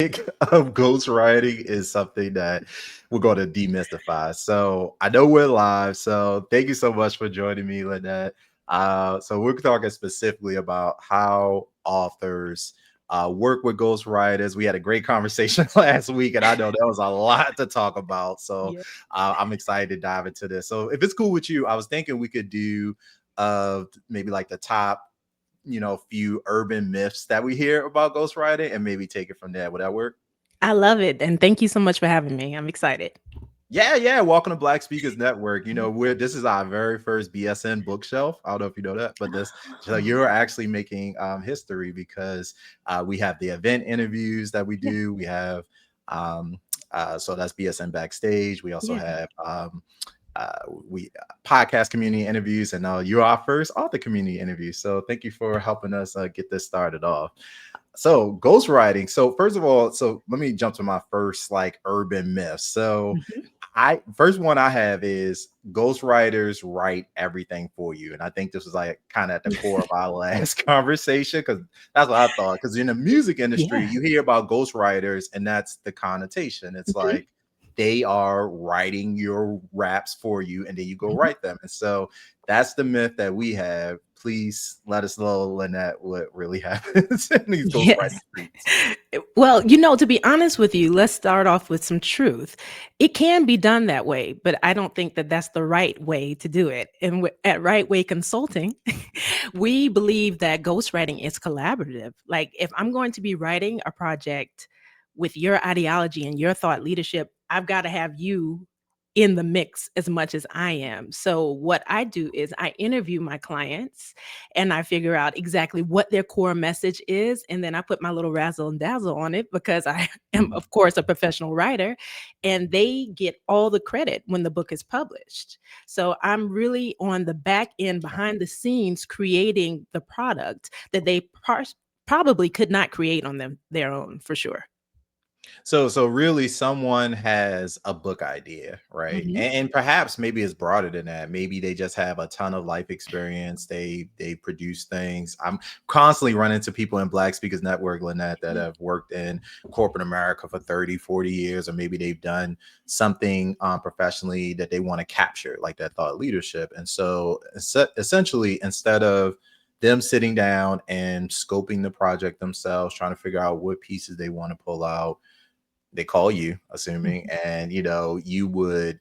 of ghostwriting is something that we're going to demystify. So I know we're live. So thank you so much for joining me, Lynnette. So we're talking specifically about how authors work with ghostwriters. We had a great conversation last week, and I know there was a lot to talk about. So Yeah. I'm excited to dive into this. So if it's cool with you, I was thinking we could do maybe like the top few urban myths that we hear about ghostwriting and maybe take it from there. Would that work? I love it. And thank you so much for having me. I'm excited. Yeah, yeah. Welcome to Black Speakers Network. We're this is our very first BSN bookshelf. I don't know if you know that, but this so Oh, you're actually making history because we have the event interviews that we yeah. do. We have so that's BSN backstage. We also Yeah. have we podcast community interviews, and now you're our first author community interview. So thank you for helping us get this started off. So ghostwriting. So first of all, so let me jump to my first like urban myth. So Mhm. I first one I have is ghostwriters write everything for you. And I think this was like kind of at the core of our last conversation because that's what I thought. Because in the music industry, Yeah. you hear about ghostwriters, and that's the connotation. It's Mhm. like they are writing your raps for you, and then you go Mhm. write them. And so that's the myth that we have. Please let us know, Lynnette, what really happens in these ghostwriting Yes. streets. Well, to be honest with you, let's start off with some truth. It can be done that way, but I don't think that that's the right way to do it. And at Right Way Consulting, we believe that ghostwriting is collaborative. Like, if I'm going to be writing a project with your ideology and your thought leadership, I've got to have you in the mix as much as I am. So, what I do is I interview my clients and I figure out exactly what their core message is. And then I put my little razzle and dazzle on it because I am, of course, a professional writer, and they get all the credit when the book is published. So I'm really on the back end, behind the scenes, creating the product that they probably could not create on their own, for sure. So really someone has a book idea, right? Mhm. And perhaps maybe it's broader than that. Maybe they just have a ton of life experience. They produce things. I'm constantly running into people in Black Speakers Network, Lynette, that Yeah. have worked in corporate America for 30, 40 years, or maybe they've done something professionally that they want to capture, like that thought leadership. And so essentially, instead of them sitting down and scoping the project themselves, trying to figure out what pieces they want to pull out, they call you, assuming, Mhm. and you would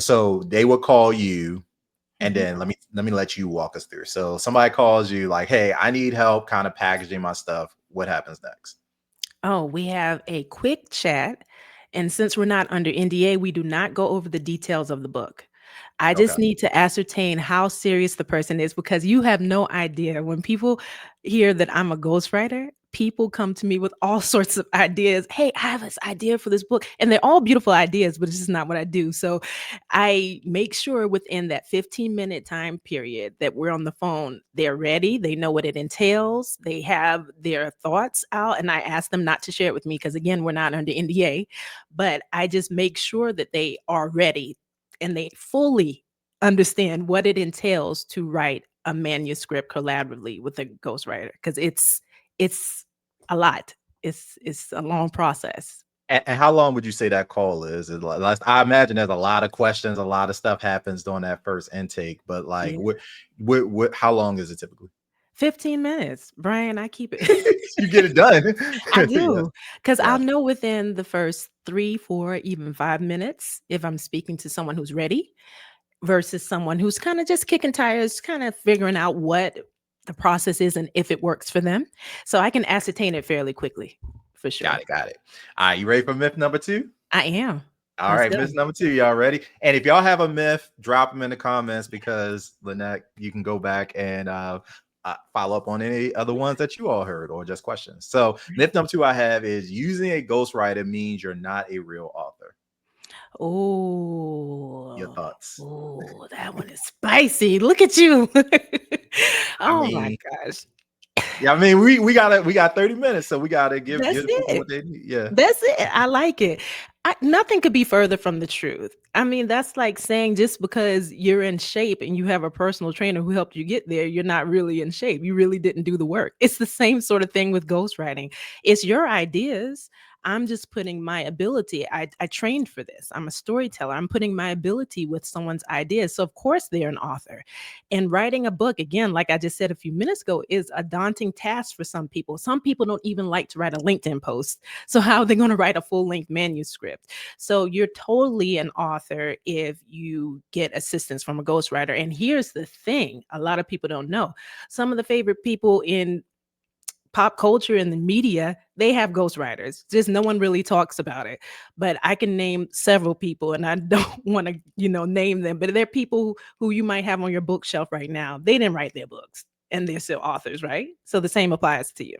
so they would call you, and Mhm. then let me let you walk us through. So somebody calls you like, hey, I need help kind of packaging my stuff. What happens next? Oh, we have a quick chat. And since we're not under NDA, we do not go over the details of the book. I Okay. just need to ascertain how serious the person is, because you have no idea. When people hear that I'm a ghostwriter, people come to me with all sorts of ideas. Hey, I have this idea for this book. And they're all beautiful ideas, but it's just not what I do. So I make sure within that 15-minute time period that we're on the phone, they're ready. They know what it entails. They have their thoughts out. And I ask them not to share it with me because, again, we're not under NDA. But I just make sure that they are ready and they fully understand what it entails to write a manuscript collaboratively with a ghostwriter, because it's a lot. It's a long process. And how long would you say that call is? I imagine there's a lot of questions, a lot of stuff happens during that first intake, but like, Yeah. how long is it typically? 15 minutes, Brian. I keep it. You get it done. I Yes, do, because I'll yes. know within the first 3, 4, even 5 minutes if I'm speaking to someone who's ready versus someone who's kind of just kicking tires, kind of figuring out what the process is and if it works for them. So I can ascertain it fairly quickly, for sure. Got it, got it. All right, you ready for myth number two? I am. All Let's right, go. myth number two, y'all ready? And if y'all have a myth, drop them in the comments because Lynette, you can go back and follow up on any other ones that you all heard or just questions. So, myth number two I have is using a ghostwriter means you're not a real author. Your Oh, thoughts? oh, that one is spicy. Look at you. I Oh my mean, gotta yeah, I mean, we got 30 minutes, so we gotta give That's the people it. what they need. Yeah. That's it. I like it. Nothing could be further from the truth. I mean, that's like saying just because you're in shape and you have a personal trainer who helped you get there, you're not really in shape. You really didn't do the work. It's the same sort of thing with ghostwriting. It's your ideas. I'm just putting my ability. I trained for this. I'm a storyteller. I'm putting my ability with someone's ideas. So, of course, they're an author. And writing a book, again, like I just said a few minutes ago, is a daunting task for some people. Some people don't even like to write a LinkedIn post. So, how are they going to write a full length manuscript? So you're totally an author if you get assistance from a ghostwriter. And here's the thing, a lot of people don't know. Some of the favorite people in pop culture and the media, they have ghostwriters. Just no one really talks about it. But I can name several people, and I don't want to, name them, but they're people who you might have on your bookshelf right now. They didn't write their books and they're still authors, right? So the same applies to you.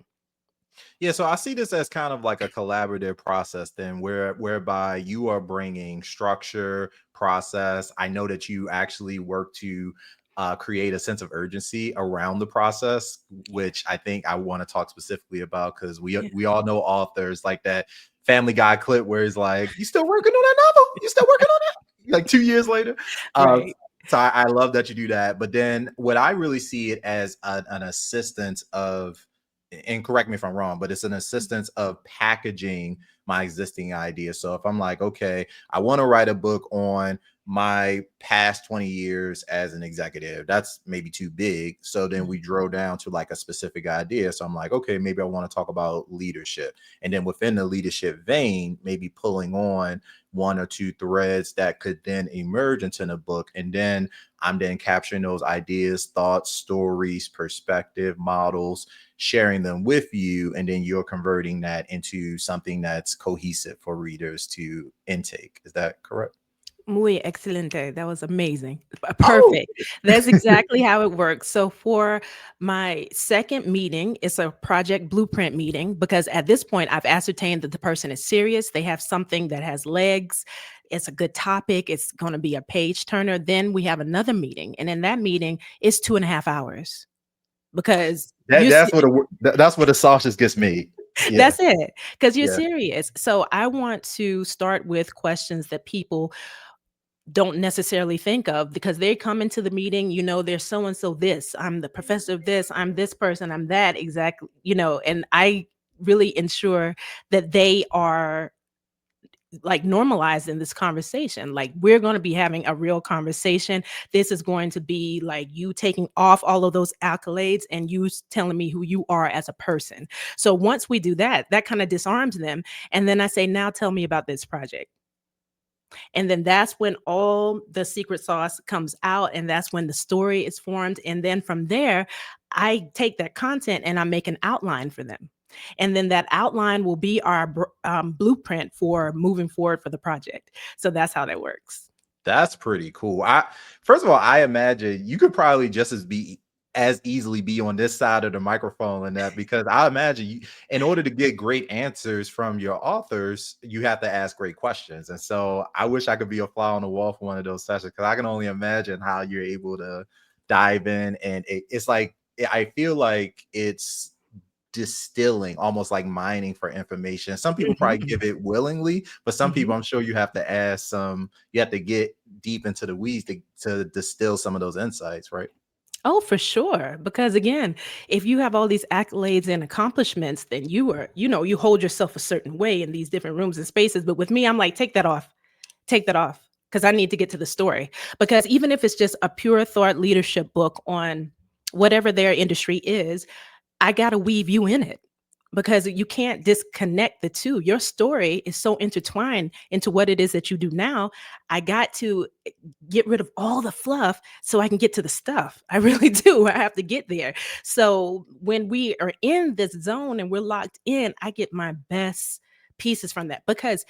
Yeah, so I see this as kind of like a collaborative process then whereby you are bringing structure, process. I know that you actually work to create a sense of urgency around the process, which I think I want to talk specifically about because we Yeah. we all know authors like that Family Guy clip where he's like, "You still working on that novel? You still working on it?" Like 2 years later. Uh, Right. so I love that you do that. But then what I really see it as an assistance of, and correct me if I'm wrong, but it's an assistance of packaging my existing ideas. So if I'm like, okay, I want to write a book on my past 20 years as an executive, that's maybe too big. So then we drill down to like a specific idea. So I'm like, okay, maybe I want to talk about leadership. And then within the leadership vein, maybe pulling on one or two threads that could then emerge into the book. And then I'm then capturing those ideas, thoughts, stories, perspective, models, sharing them with you, and then you're converting that into something that's cohesive for readers to intake. Is that correct? Muy excelente. That was amazing. Oh, Perfect. That's exactly how it works. So for my second meeting, it's a project blueprint meeting because at this point I've ascertained that the person is serious. They have something that has legs. It's a good topic. It's going to be a page turner. Then we have another meeting. And in that meeting, it's 2.5 hours because that that's where the sausage gets made. Yeah, that's it. Because you're yeah. serious. So I want to start with questions that people don't necessarily think of because they come into the meeting, there's so and so this, I'm the professor of this, I'm this person, I'm that exactly, and I really ensure that they are like normalized in this conversation. Like we're going to be having a real conversation. This is going to be like you taking off all of those accolades and you telling me who you are as a person. So once we do that, that kind of disarms them. And then I say, now tell me about this project. And then that's when all the secret sauce comes out, and that's when the story is formed. And then from there, I take that content and I make an outline for them. And then that outline will be our blueprint for moving forward for the project. So that's how that works. That's pretty cool. I First of all, I imagine you could probably just as easily be on this side of the microphone and that because I imagine you, in order to get great answers from your authors, you have to ask great questions. And so I wish I could be a fly on the wall for one of those sessions because I can only imagine how you're able to dive in. And it's like I feel like it's distilling, almost like mining for information. Some people probably Mhm. give it willingly, but some people, Mhm. I'm sure you have to ask some, you have to get deep into the weeds to distill some of those insights, right? Oh, for sure. Because again, if you have all these accolades and accomplishments, then you hold yourself a certain way in these different rooms and spaces. But with me, I'm like, take that off because I need to get to the story. Because even if it's just a pure thought leadership book on whatever their industry is, I got to weave you in it because you can't disconnect the two. Your story is so intertwined into what it is that you do now. I got to get rid of all the fluff so I can get to the stuff. I really do. I have to get there. So when we are in this zone and we're locked in, I get my best pieces from that because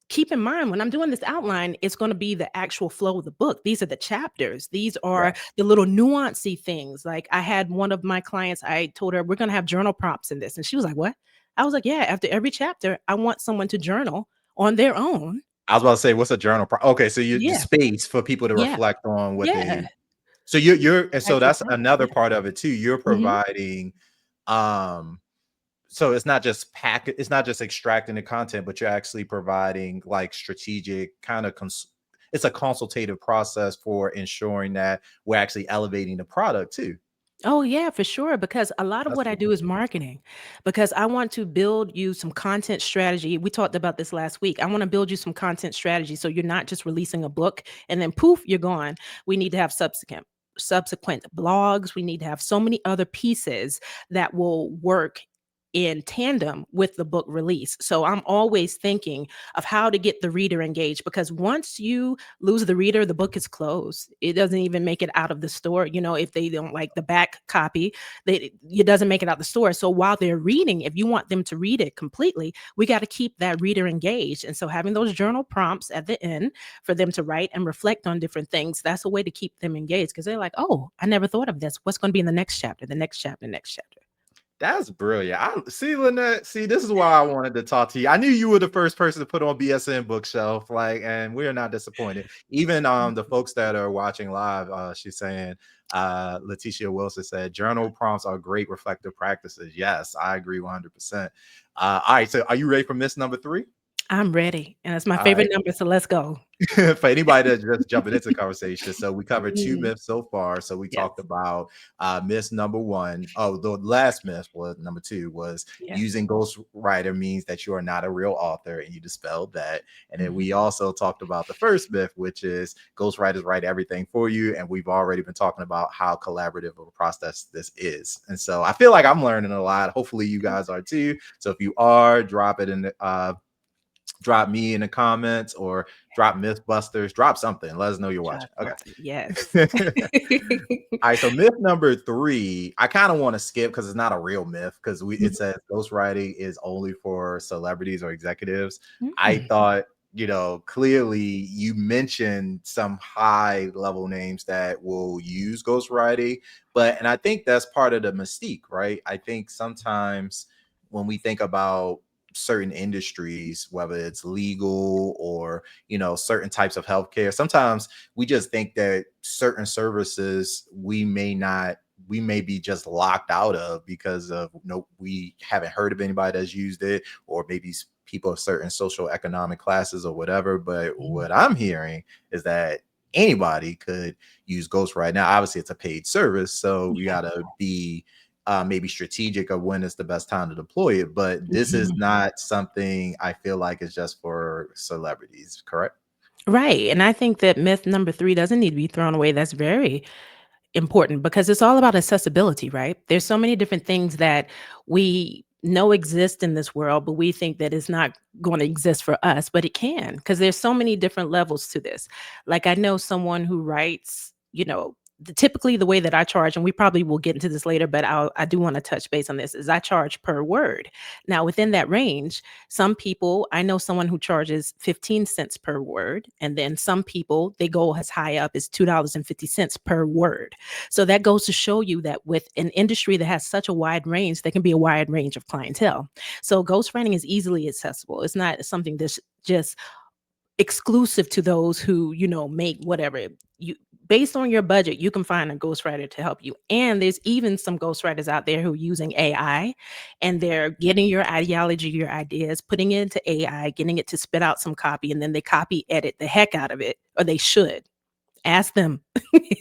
keep in mind when I'm doing this outline, it's going to be the actual flow of the book. These are the chapters. These are Right. the little nuancy things. Like I had one of my clients, I told her we're going to have journal prompts in this. And she was like, what? I was like, yeah, after every chapter, I want someone to journal on their own. I was about to say, what's a journal? Okay, so you the Yeah. space for people to Yeah. reflect on what Yeah. they. So you're and so Actual that's prompt. another Yeah. part of it too. You're Mhm. providing um so it's not just it's not just extracting the content, but you're actually providing like strategic kind of it's a consultative process for ensuring that we're actually elevating the product too. Oh, yeah, for sure. Because a lot of That's what I cool. do is marketing, because I want to build you some content strategy. We talked about this last week. I want to build you some content strategy so you're not just releasing a book and then poof, you're gone. We need to have subsequent blogs. We need to have so many other pieces that will work in tandem with the book release. So I'm always thinking of how to get the reader engaged, because once you lose the reader, the book is closed. It doesn't even make it out of the store. You know, if they don't like the back copy, it doesn't make it out the store. So while they're reading, if you want them to read it completely, we got to keep that reader engaged. And so having those journal prompts at the end for them to write and reflect on different things, that's a way to keep them engaged, because they're like, oh, I never thought of this. What's going to be in the next chapter, the next chapter, next chapter. That's brilliant. I see, Lynnette. See, this is why I wanted to talk to you. I knew you were the first person to put on BSN Bookshelf, like, and we're not disappointed. Even the folks that are watching live, she's saying, Letitia Wilson said, journal prompts are great reflective practices. Yes, I agree 100%. All right, so are you ready for miss number 3? I'm ready. And it's my All right. favorite number. So let's go. For anybody that's just jumping into the conversation, so we covered 2 Mhm. myths so far. So we Yes. talked about myth number 1. Oh, the last myth was number 2 was Yes. using ghostwriter means that you are not a real author, and you dispelled that. And then Mhm. we also talked about the first myth, which is ghostwriters write everything for you. And we've already been talking about how collaborative of a process this is. And so I feel like I'm learning a lot. Hopefully you guys are too. So if you are, drop it in the drop me in the comments or drop Mythbusters, drop something. Let us know you're Drop watching. something. Yes. Okay. All right, so myth number 3, I kind of want to skip because it's not a real myth, because it says ghostwriting is only for celebrities or executives. I Mhm. thought, clearly you mentioned some high level names that will use ghostwriting, and I think that's part of the mystique, right? I think sometimes when we think about certain industries, whether it's legal or certain types of healthcare, sometimes we just think that certain services we may be just locked out of because of no we haven't heard of anybody that's used it, or maybe people of certain social economic classes or whatever. But Mhm. what I'm hearing is that anybody could use Ghostwrite. Now obviously it's a paid service, so we Yeah. got to be maybe strategic of when is the best time to deploy it, but this is Mhm. not something I feel like is just for celebrities, correct? Right. And I think that myth number 3 doesn't need to be thrown away. That's very important, because it's all about accessibility, right? There's so many different things that we know exist in this world, but we think that it's not going to exist for us, but it can, because there's so many different levels to this. Like I know someone who writes, typically the way that I charge, and we probably will get into this later, but I do want to touch base on this, is I charge per word. Now, within that range, some people, I know someone who charges 15 cents per word, and then some people, they go as high up as $2.50 per word. So that goes to show you that with an industry that has such a wide range, there can be a wide range of clientele. So ghostwriting is easily accessible. It's not something that's just exclusive to those who, make whatever you based on your budget, you can find a ghostwriter to help you. And there's even some ghostwriters out there who are using AI, and they're getting your ideology, your ideas, putting it into AI, getting it to spit out some copy, and then they copy edit the heck out of it, or they should. Ask them,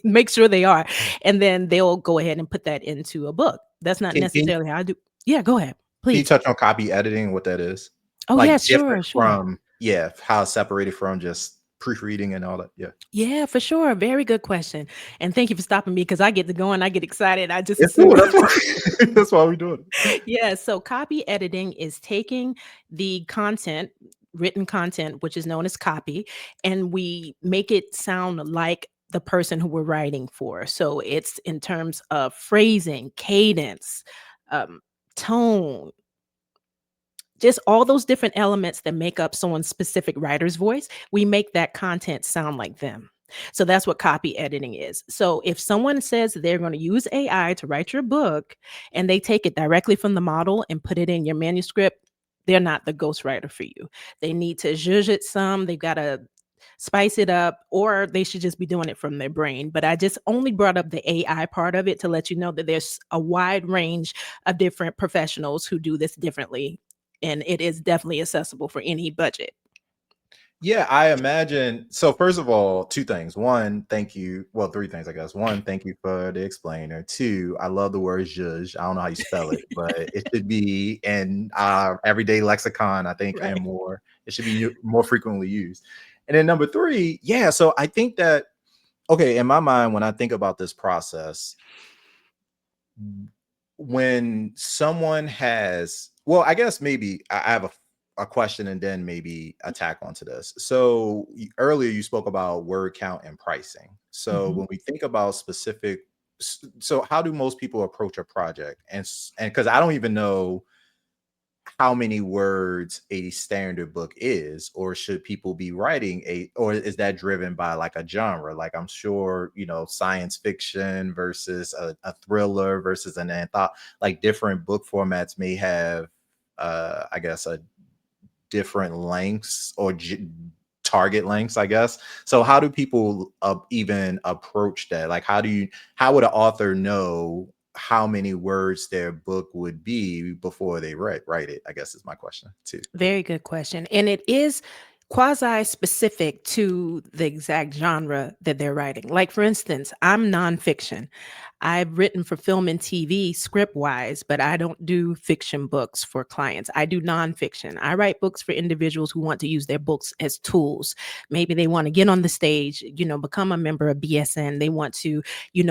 make sure they are. And then they'll go ahead and put that into a book. That's not Can, can necessarily how I do. Yeah, go ahead, Can you please. touch on copy editing, what that is? Oh, yeah, Like sure, different sure. from, yeah, how it's separated from just proofreading and all that. Yeah. Yeah, for sure. Very good question. And thank you for stopping me, because I get to go and I get excited. I just It's assume. cool. That's why that's why we're doing it. Yeah. So copy editing is taking the content, written content, which is known as copy, and we make it sound like the person who we're writing for. So it's in terms of phrasing, cadence, um, tone, just all those different elements that make up someone's specific writer's voice. We make that content sound like them. So that's what copy editing is. So if someone says that they're going to use AI to write your book, and they take it directly from the model and put it in your manuscript, they're not the ghostwriter for you. They need to zhuzh it some. They've got to spice it up, or they should just be doing it from their brain. But I just only brought up the AI part of it to let you know that there's a wide range of different professionals who do this differently. And it is definitely accessible for any budget. Yeah, I imagine. So, first of all, two things. One, thank you. Well, three things, I guess. One, thank you for the explainer. Two, I love the word zhuzh. I don't know how you spell it, but it should be in our everyday lexicon, I think, and Right. more. It should be more frequently used. And then number three, yeah. So, I think that, okay, in my mind, when I think about this process, when someone has, well, I guess maybe I have a question and then maybe attack onto this. So earlier you spoke about word count and pricing. So Mhm. when we think about specific, so how do most people approach a project? And because I don't even know how many words a standard book is, or should people be writing or is that driven by like a genre? Like I'm sure, science fiction versus a thriller versus an anthology, like different book formats may have, I guess, a different lengths or target lengths, I guess. So how do people even approach that? Like how would an author know how many words their book would be before they write it? I guess is my question too. Very good question. And it is quasi specific to the exact genre that they're writing. Like, for instance, I'm nonfiction. I've written for film and TV script wise, but I don't do fiction books for clients. I do nonfiction. I write books for individuals who want to use their books as tools. Maybe they want to get on the stage, become a member of BSN. They want to,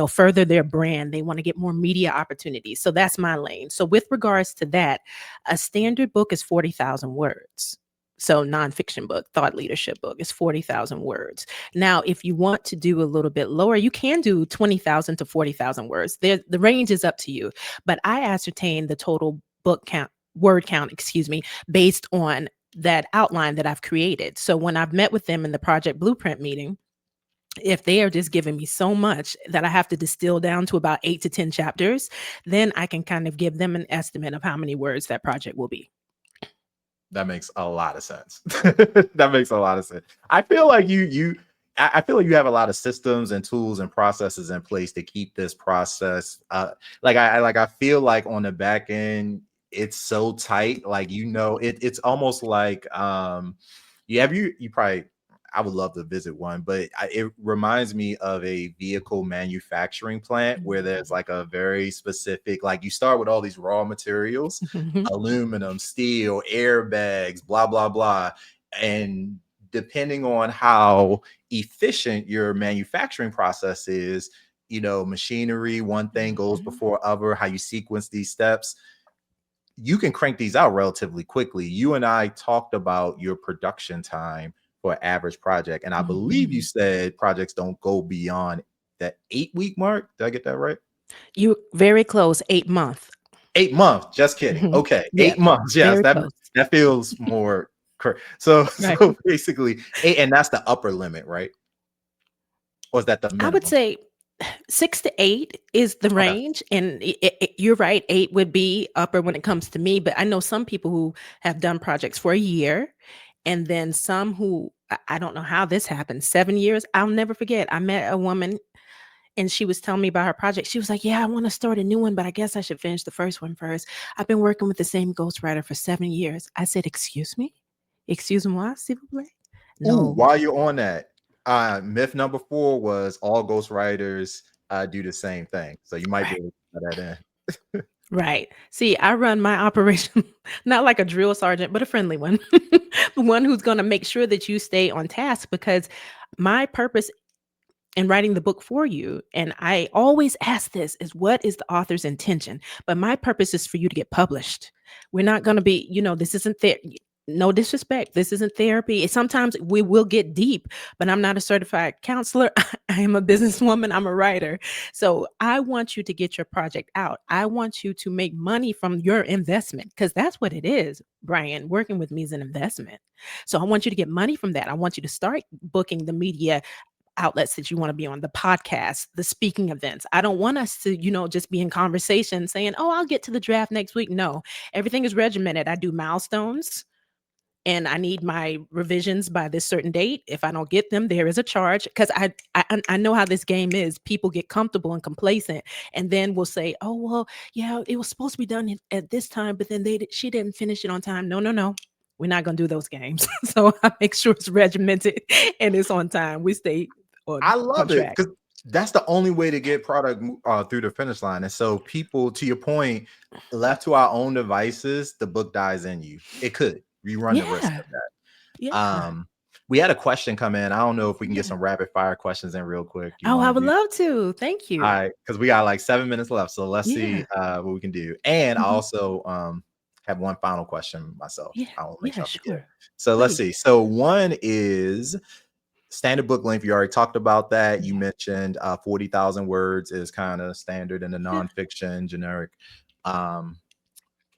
further their brand. They want to get more media opportunities. So that's my lane. So, with regards to that, a standard book is 40,000 words. So nonfiction book, thought leadership book is 40,000 words. Now, if you want to do a little bit lower, you can do 20,000 to 40,000 words. The range is up to you. But I ascertain the total word count, based on that outline that I've created. So when I've met with them in the project blueprint meeting, if they are just giving me so much that I have to distill down to about 8 to 10 chapters, then I can kind of give them an estimate of how many words that project will be. That makes a lot of sense. That makes a lot of sense. I feel like I feel like you have a lot of systems and tools and processes in place to keep this process. I feel like on the back end, it's so tight. Like it's almost like you probably, I would love to visit one, but it reminds me of a vehicle manufacturing plant where there's like a very specific, like you start with all these raw materials, Mhm. aluminum, steel, airbags, blah, blah, blah. And depending on how efficient your manufacturing process is, machinery, one thing goes Mhm. before other, how you sequence these steps, you can crank these out relatively quickly. You and I talked about your production time for an average project, and I believe you Mhm. said projects don't go beyond that 8-week mark. Did I get that right? You very close, 8 month. 8 months. Just kidding. Mhm. Okay, Yeah, 8 months. Yes, very that close. that feels more correct. So Right. so basically, and that's the upper limit, right? Or is that the I would minimum? say 6 to 8 is the Okay. range, and you're right, 8 would be upper when it comes to me, but I know some people who have done projects for a year, and then some who I don't know how this happened, 7 years. I'll never forget, I met a woman, and she was telling me about her project. She was like, "Yeah, I wanna start a new one, but I guess I should finish the first one first. I've been working with the same ghostwriter for 7 years." I said, "Excuse me? Excusez-moi, s'il vous plaît?" Ooh, No. while you're on that, myth number 4 was all ghostwriters do the same thing. So you might be Right. able to put that in. Right. See, I run my operation not like a drill sergeant, but a friendly one. The one who's gonna make sure that you stay on task, because my purpose in writing the book for you, and I always ask this, is what is the author's intention? But my purpose is for you to get published. We're not gonna be, this isn't there. No disrespect. This isn't therapy. Sometimes we will get deep, but I'm not a certified counselor. I am a businesswoman. I'm a writer. So I want you to get your project out. I want you to make money from your investment, because that's what it is, Brian. Working with me is an investment. So I want you to get money from that. I want you to start booking the media outlets that you want to be on, the podcast, the speaking events. I don't want us to, just be in conversation saying, "Oh, I'll get to the draft next week." No, everything is regimented. I do milestones. and I need my revisions by this certain date. If I don't get them, there is a charge, because I know how this game is. People get comfortable and complacent, and then will say, "Oh well, yeah, it was supposed to be done at this time, but then she didn't finish it on time." No, no, no. We're not gonna do those games. So I make sure it's regimented and it's on time. We stay I on love it track. because that's the only way to get product through the finish line. And so, people, to your point, left to our own devices, the book dies in you. It could. You run the risk Yeah, of that. yeah, We had a question come in. I don't know if we can get yeah. some rapid fire questions in real quick. You Oh, want I to would do? love to. Thank All you. right, because we got like 7 minutes left. So let's see Yeah. what we can do. And I Mhm. also have one final question myself. Yeah. I won't make Yeah. sure I forget. Sure. So let's Please. see. So one is standard book length. You already talked about that. You Yeah. mentioned 40,000 words is kind of standard in the Yeah. nonfiction generic um,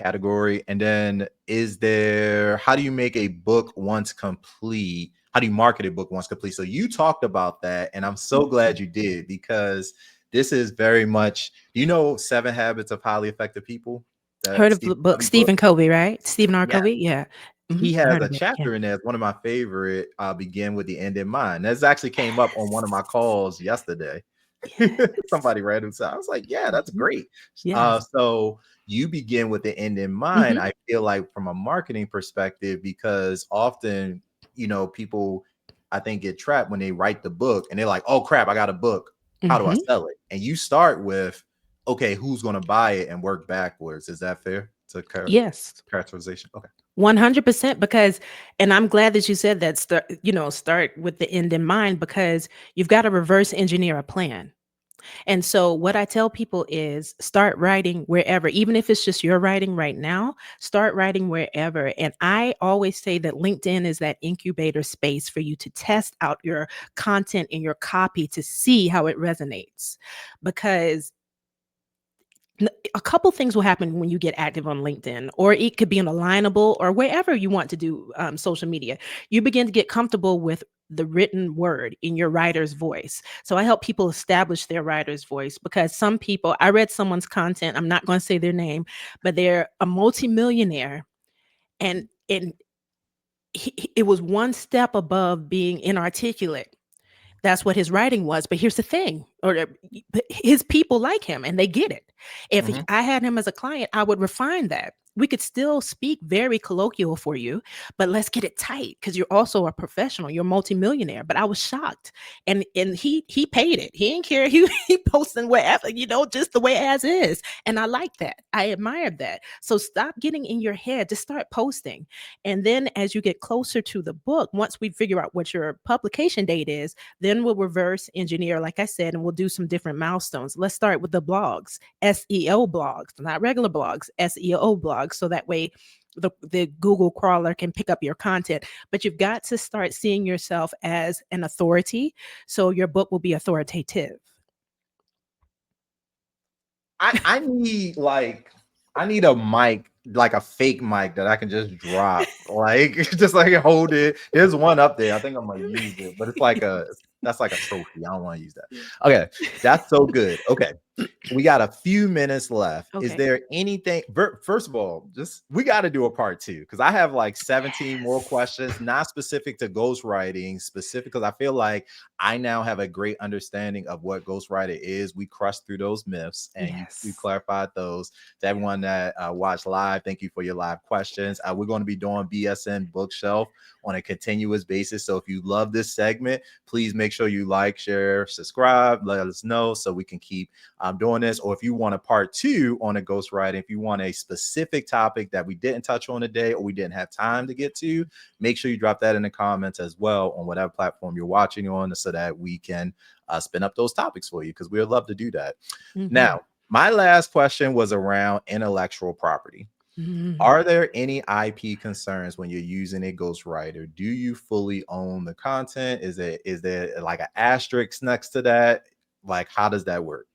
category. And then how do you make a book once complete? How do you market a book once complete? So you talked about that, and I'm so glad you did, because this is very much, you know, 7 Habits of Highly Effective People, that Heard of the Stephen book Covey book. Stephen Covey, right? Stephen R. Yeah. Covey. Yeah. He I has heard a of it. Yeah. chapter in there. It's one of my favorite, begin with the end in mind. That's actually came up on one of my Yes. calls yesterday. Yes. Somebody read it. So I was like, yeah, that's Mhm. great. Yes. So you begin with the end in mind. Mhm. I feel like, from a marketing perspective, because often, people, I think, get trapped when they write the book and they're like, oh crap, I got a book. How do I Mhm. sell it? And you start with, okay, who's going to buy it, and work backwards. Is that fair? To Yes. characterization? Okay. 100%, because, and I'm glad that you said that, start with the end in mind, because you've got to reverse engineer a plan. And so, what I tell people is start writing wherever, even if it's just your writing right now, start writing wherever. And I always say that LinkedIn is that incubator space for you to test out your content and your copy to see how it resonates. Because a couple things will happen when you get active on LinkedIn, or it could be an Alignable, or wherever you want to do social media. You begin to get comfortable with the written word in your writer's voice. So I help people establish their writer's voice, because some people, I read someone's content, I'm not going to say their name, but they're a multimillionaire, and it was one step above being inarticulate. That's what his writing was. But here's the thing, his people like him and they get it. If Mm-hmm. I had him as a client, I would refine that. We could still speak very colloquial for you, but let's get it tight, because you're also a professional. You're a multimillionaire. But I was shocked, and he paid it. He didn't care. He posting wherever, just the way as is. And I like that. I admired that. So stop getting in your head. Just start posting, and then as you get closer to the book, once we figure out what your publication date is, then we'll reverse engineer, like I said, and we'll do some different milestones. Let's start with the blogs, SEO blogs, not regular blogs, SEO blogs. So that way the Google crawler can pick up your content. But you've got to start seeing yourself as an authority. So your book will be authoritative. I need a mic, like a fake mic that I can just drop, like just like hold it. There's one up there. I think I'm gonna use it, but that's like a trophy. I don't want to use that. Yeah. Okay, that's so good. Okay, we got a few minutes left. Is Okay. there anything? First of all, just we got to do a part two, because I have like 17 more questions, not specific to ghostwriting, specific, because I feel like I now have a great understanding of what ghostwriter is. We crushed through those myths, and you Yes. clarified those. To everyone that watched live, thank you for your live questions. We're going to be doing BSN Bookshelf on a continuous basis. So if you love this segment, please make sure you like, share, subscribe, let us know so we can keep doing this. Or if you want a part two on a ghostwriting, if you want a specific topic that we didn't touch on today or we didn't have time to get to, make sure you drop that in the comments as well on whatever platform you're watching on, so that we can spin up those topics for you, because we would love to do that. Mm-hmm. Now, my last question was around intellectual property. Mm-hmm. Are there any IP concerns when you're using a ghostwriter? Do you fully own the content? Is there like an asterisk next to that? Like, how does that work?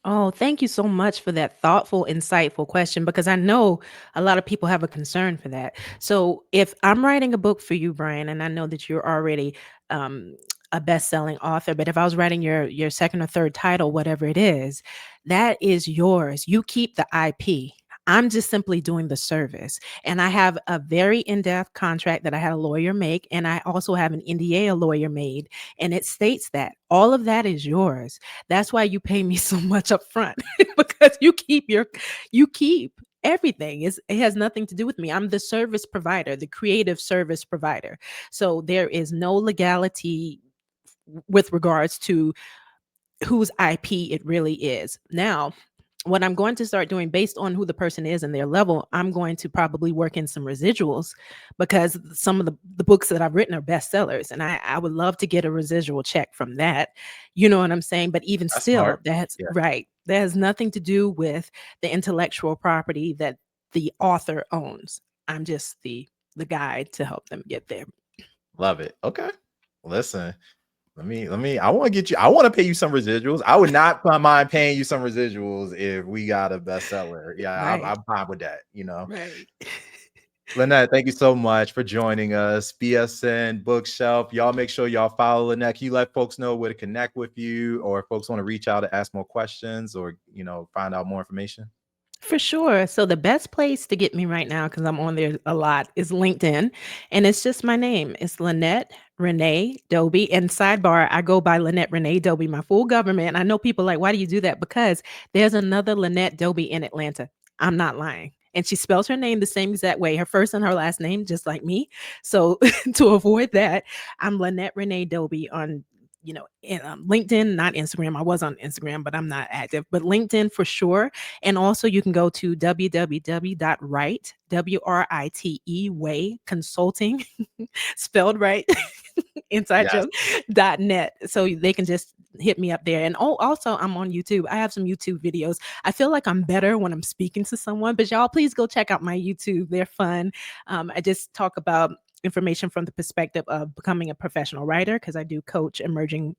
Oh, thank you so much for that thoughtful, insightful question, because I know a lot of people have a concern for that. So, if I'm writing a book for you, Brian, and I know that you're already um, a best-selling author, but if I was writing your second or third title, whatever it is, that is yours. You keep the IP. I'm just simply doing the service. And I have a very in-depth contract that I had a lawyer make. And I also have an NDA a lawyer made. And it states that all of that is yours. That's why you pay me so much up front because you keep everything. It has nothing to do with me. I'm the service provider, the creative service provider. So there is no legality with regards to whose IP it really is. Now, what I'm going to start doing based on who the person is and their level, I'm going to probably work in some residuals because some of the books that I've written are bestsellers. And I would love to get a residual check from that. You know what I'm saying? But even That's still, smart. that's Yeah, right. That has nothing to do with the intellectual property that the author owns. I'm just the guide to help them get there. love it. Okay, listen. I want to get you. I want to pay you some residuals. I would not mind paying you some residuals if we got a bestseller. Yeah, I'm, Right. I'm fine with that. Right. Lynette, thank you so much for joining us. BSN Bookshelf. Y'all make sure y'all follow Lynette. Can you let folks know where to connect with you, or if folks want to reach out to ask more questions, or find out more information? For sure. So the best place to get me right now, because I'm on there a lot, is LinkedIn. And it's just my name. It's Lynnette René Doby. And sidebar, I go by Lynnette René Doby, my full government. I know people like, why do you do that? Because there's another Lynnette Doby in Atlanta. I'm not lying. And she spells her name the same exact way, her first and her last name, just like me. So to avoid that, I'm Lynnette René Doby on in LinkedIn, not Instagram. I was on Instagram, but I'm not active. But LinkedIn for sure. And also you can go to www.write, WRITE, way consulting, spelled right, inside Yes. joke, .net. So they can just hit me up there. And also I'm on YouTube. I have some YouTube videos. I feel like I'm better when I'm speaking to someone, but y'all please go check out my YouTube. They're fun. I just talk about information from the perspective of becoming a professional writer because I do coach emerging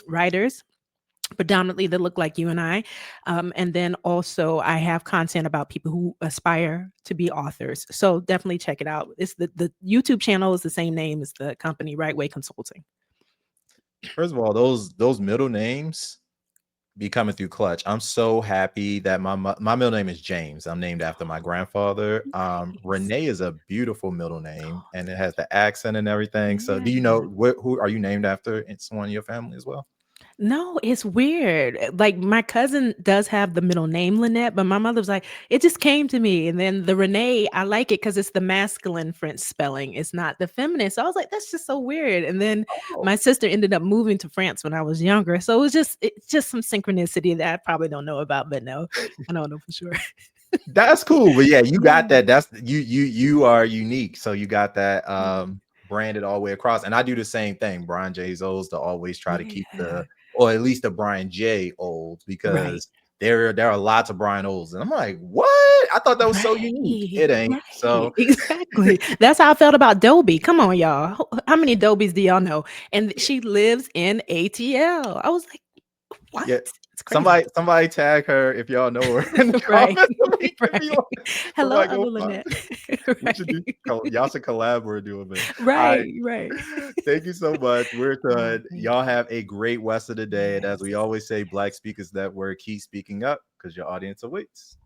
writers predominantly that look like you and I. And then also I have content about people who aspire to be authors. So definitely check it out. It's the YouTube channel is the same name as the company, Right Way Consulting. First of all, those middle names be coming through clutch. I'm so happy that my middle name is James. I'm named after my grandfather. Nice. Renee is a beautiful middle name, and it has the accent and everything. So, do you know Yeah. who are you named after? In someone in your family as well? No, it's weird. Like my cousin does have the middle name Lynette, but my mother was like, it just came to me. And then the Renee, I like it because it's the masculine French spelling. It's not the feminine. So I was like, that's just so weird. And then Oh, my sister ended up moving to France when I was younger. So it's just some synchronicity that I probably don't know about, but no, I don't know for sure. that's cool. But yeah, you got Yeah. that. That's you are unique. So you got that Yeah. branded all the way across. And I do the same thing. Brian J. O's to always try to keep Yeah. or at least the Brian J. Old, Right. because there are lots of Brian Olds. And I'm like, what? I thought that was so unique. Right, It ain't. right, So exactly. That's how I felt about Dobie. Come on, y'all. How many Dobies do y'all know? And she lives in ATL. I was like, what? yeah. It's crazy. Somebody tag her if y'all know her in the Right, comments so we can be right. on. Hello, Somebody other go find. Lynette. We should do. Right, Y'all should collab or do a bit. All right. right, right. Thank you so much. We're Oh, done. thank Y'all you. have a great rest of the day. And as Yes. we always say, Black Speakers Network, keep speaking up because your audience awaits.